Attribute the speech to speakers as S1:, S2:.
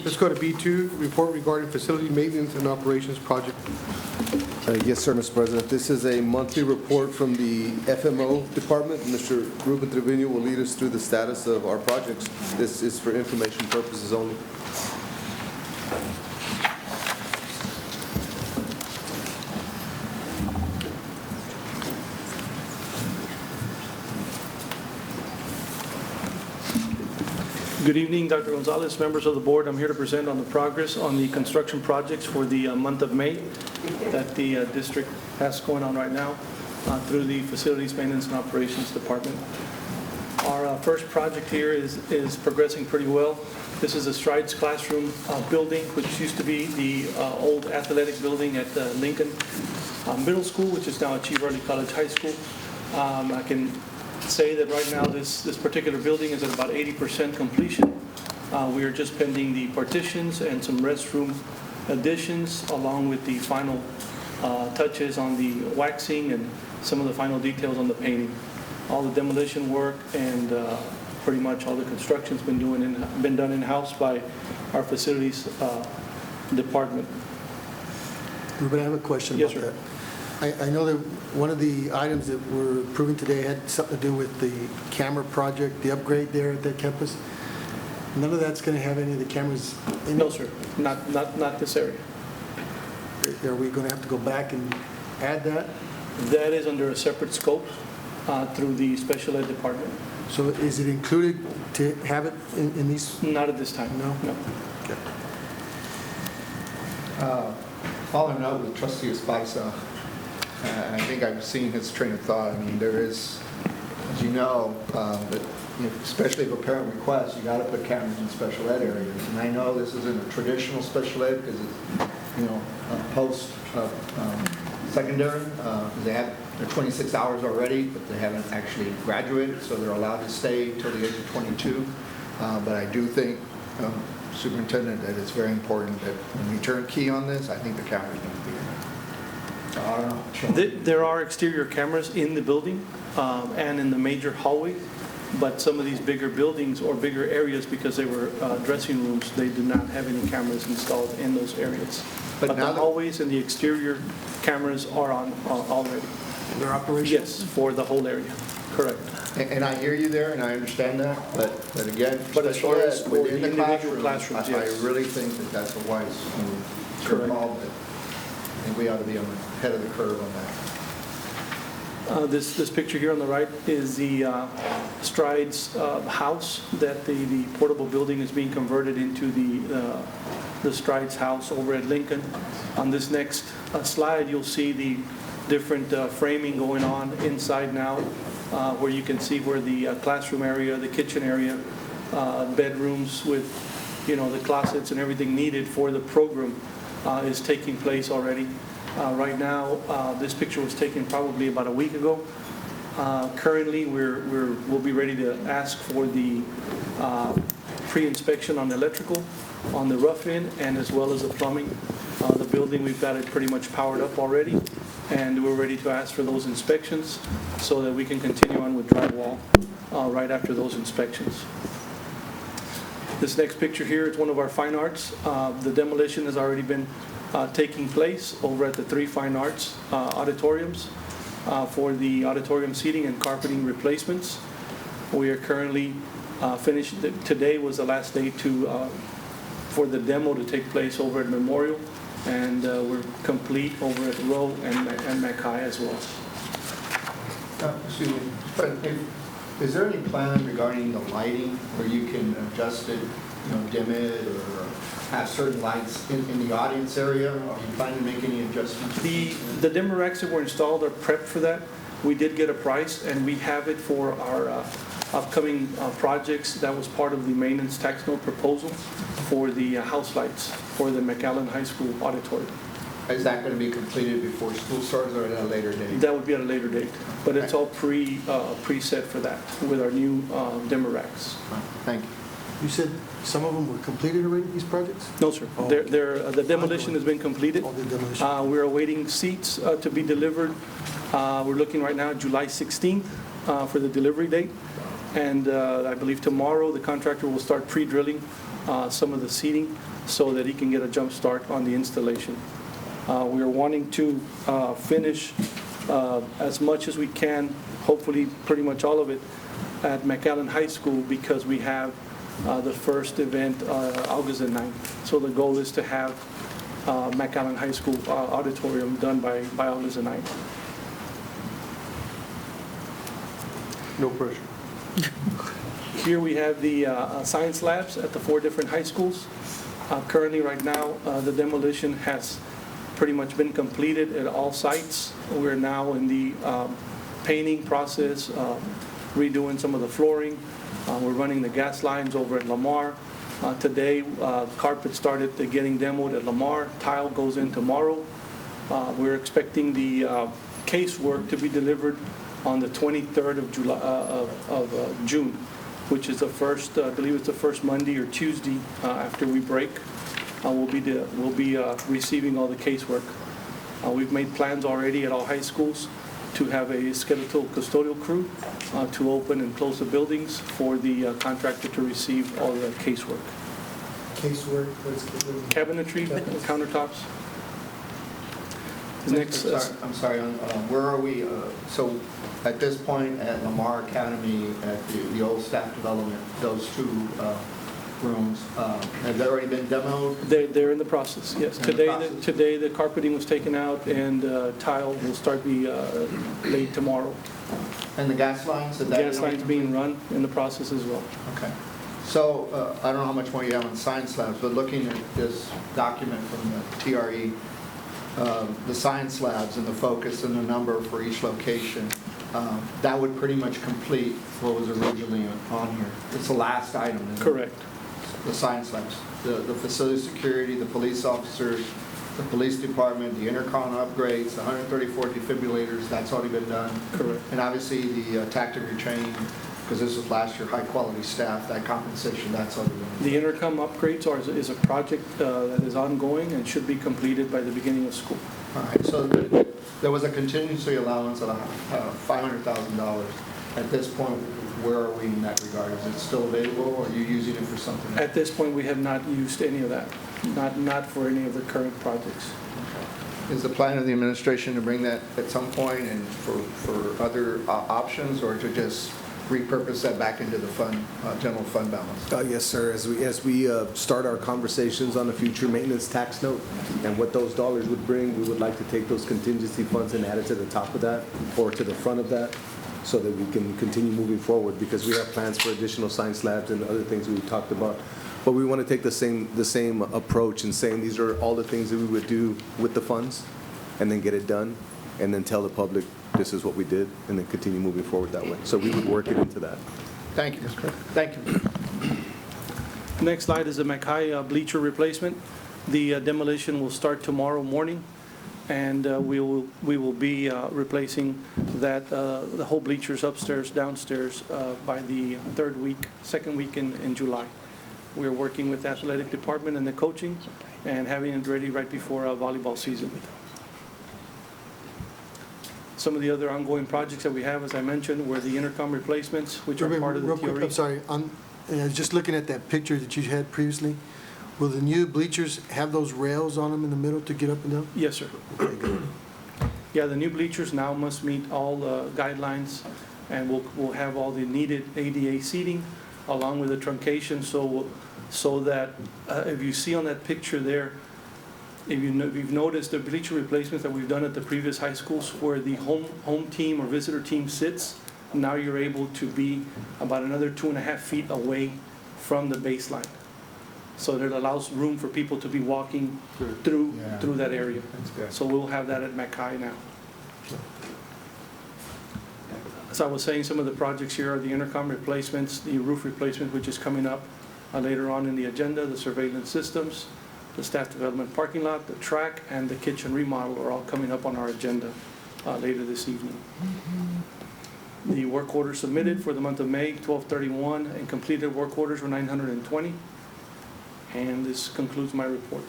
S1: Let's go to B2, report regarding facility maintenance and operations project.
S2: Yes, sir, Mr. President. This is a monthly report from the FMO department. Mr. Ruben Trevino will lead us through the status of our projects. This is for information purposes only.
S3: Good evening, Dr. Gonzalez, members of the board. I'm here to present on the progress on the construction projects for the month of May that the district has going on right now through the Facilities Maintenance and Operations Department. Our first project here is progressing pretty well. This is the Strides Classroom building, which used to be the old athletic building at Lincoln Middle School, which is now Achieve Early College High School. I can say that right now this particular building is at about 80% completion. We are just pending the partitions and some restroom additions, along with the final touches on the waxing and some of the final details on the painting. All the demolition work and pretty much all the construction's been done in-house by our facilities department.
S4: Ruben, I have a question
S3: Yes,
S4: about
S3: sir.
S4: that. I know that one of the items that we're approving today had something to do with the camera project, the upgrade there at that campus. None of that's going to have any of the cameras in it?
S3: No, sir, not this area.
S4: Are we going to have to go back and add that?
S3: That is under a separate scope through the special ed department.
S4: So is it included to have it in these?
S3: Not at this time.
S4: No?
S3: No.
S4: Okay.
S5: Following up with Trustee Esparza, I think I've seen his train of thought. I mean, there is, as you know, that, especially if a parent requests, you got to put cameras in special ed areas. And I know this isn't a traditional special ed because it's, post secondary. They're 26 hours already, but they haven't actually graduated, so they're allowed to stay until the age of 22. But I do think, Superintendent, that it's very important that when we turn key on this, I think the cameras need to be in there. So I don't know.
S3: There are exterior cameras in the building and in the major hallway, but some of these bigger buildings or bigger areas, because they were dressing rooms, they do not have any cameras installed in those areas. But the hallways and the exterior cameras are on already.
S4: They're operational?
S3: Yes, for the whole area, correct.
S5: And I hear you there, and I understand that, but again,
S3: But as far as for
S5: within
S3: the
S5: the
S3: individual
S5: classroom,
S3: classrooms, yes.
S5: I really think that that's a wise move.
S3: Correct.
S5: Call, but I think we ought to be on the head of the curve on that.
S3: This picture here on the right is the Strides house that the portable building is being converted into the Strides house over at Lincoln. On this next slide, you'll see the different framing going on inside now, where you can see where the classroom area, the kitchen area, bedrooms with, the closets and everything needed for the program is taking place already. Right now, this picture was taken probably about a week ago. Currently, we'll be ready to ask for the pre-inspection on the electrical, on the rough-in, and as well as the plumbing. The building, we've got it pretty much powered up already, and we're ready to ask for those inspections so that we can continue on with drywall right after those inspections. This next picture here is one of our fine arts. The demolition has already been taking place over at the 3 fine arts auditoriums for the auditorium seating and carpeting replacements. We are currently finished. Today was the last day for the demo to take place over at Memorial, and we're complete over at Rowe and Mackay as well.
S5: Excuse me, but is there any plan regarding the lighting where you can adjust it, dim it, or have certain lights in the audience area? Are you planning to make any adjustments?
S3: The dimmer racks that were installed are prepped for that. We did get a price, and we have it for our upcoming projects. That was part of the maintenance tax note proposal for the house lights for the McAllen High School auditorium.
S5: Is that going to be completed before school starts or at a later date?
S3: That would be at a later date, but it's all preset for that with our new dimmer racks.
S5: Thank you.
S4: You said some of them were completed already, these projects?
S3: No, sir.
S4: Oh,
S3: The demolition has been completed.
S4: All the demolition.
S3: We're awaiting seats to be delivered. We're looking right now at July 16th for the delivery date. And I believe tomorrow the contractor will start pre-drilling some of the seating so that he can get a jump start on the installation. We are wanting to finish as much as we can, hopefully pretty much all of it, at McAllen High School because we have the first event August the 9th. So the goal is to have McAllen High School auditorium done by August the 9th.
S1: No pressure.
S3: Here we have the science labs at the 4 different high schools. Currently, right now, the demolition has pretty much been completed at all sites. We're now in the painting process, redoing some of the flooring. We're running the gas lines over at Lamar. Today, carpet started getting demoed at Lamar. Tile goes in tomorrow. We're expecting the casework to be delivered on the 23rd of June, which is the first, I believe it's the first Monday or Tuesday after we break. We'll be receiving all the casework. We've made plans already at all high schools to have a skeletal custodial crew to open and close the buildings for the contractor to receive all the casework.
S4: Casework, what's
S3: Cabinetry, countertops. Next,
S5: I'm sorry, where are we? So at this point at Lamar Academy, at the old staff development, those 2 rooms, have they already been demoed?
S3: they're in the process, yes. Today the carpeting was taken out and tile will start be laid tomorrow.
S5: And the gas lines?
S3: Gas lines being run in the process as well.
S5: Okay. So I don't know how much more you have on science labs, but looking at this document from the TRE, the science labs and the focus and the number for each location, that would pretty much complete what was originally on here. It's the last item, isn't it?
S3: Correct.
S5: The science labs, the facility security, the police officers, the police department, the intercom upgrades, the 134 defibrillators, that's already been done.
S3: Correct.
S5: And obviously the tactic retraining, because this was last year, high-quality staff, that compensation, that's already been done.
S3: The intercom upgrades is a project that is ongoing and should be completed by the beginning of school.
S5: All right, so there was a contingency allowance of $500,000. At this point, where are we in that regard? Is it still available, or are you using it for something else?
S3: At this point, we have not used any of that, not for any of the current projects.
S5: Is the plan of the administration to bring that at some point and for other options, or to just repurpose that back into the fund, general fund balance?
S2: Yes, sir. As we start our conversations on a future maintenance tax note and what those dollars would bring, we would like to take those contingency funds and add it to the top of that or to the front of that so that we can continue moving forward, because we have plans for additional science labs and other things we've talked about. But we want to take the same approach and saying these are all the things that we would do with the funds and then get it done and then tell the public this is what we did and then continue moving forward that way. So we would work it into that.
S5: Thank you. Thank you.
S3: Next slide is the Mackay bleacher replacement. The demolition will start tomorrow morning, and we will be replacing that the whole bleachers upstairs, downstairs by the second week in July. We're working with the athletic department and the coaching and having it ready right before volleyball season. Some of the other ongoing projects that we have, as I mentioned, were the intercom replacements, which are part of the
S4: Real quick,
S3: TRE.
S4: I'm sorry, I was just looking at that picture that you had previously. Will the new bleachers have those rails on them in the middle to get up and down?
S3: Yes, sir. Yeah, the new bleachers now must meet all the guidelines, and we'll have all the needed ADA seating along with the truncation, so that if you see on that picture there, if you've noticed the bleacher replacements that we've done at the previous high schools where the home team or visitor team sits, now you're able to be about another 2.5 feet away from the baseline. So that allows room for people to be walking through that area.
S5: That's good.
S3: So we'll have that at Mackay now. As I was saying, some of the projects here are the intercom replacements, the roof replacement, which is coming up later on in the agenda, the surveillance systems, the staff development parking lot, the track, and the kitchen remodel are all coming up on our agenda later this evening. The work orders submitted for the month of May, 1231, and completed work orders were 920. And this concludes my report.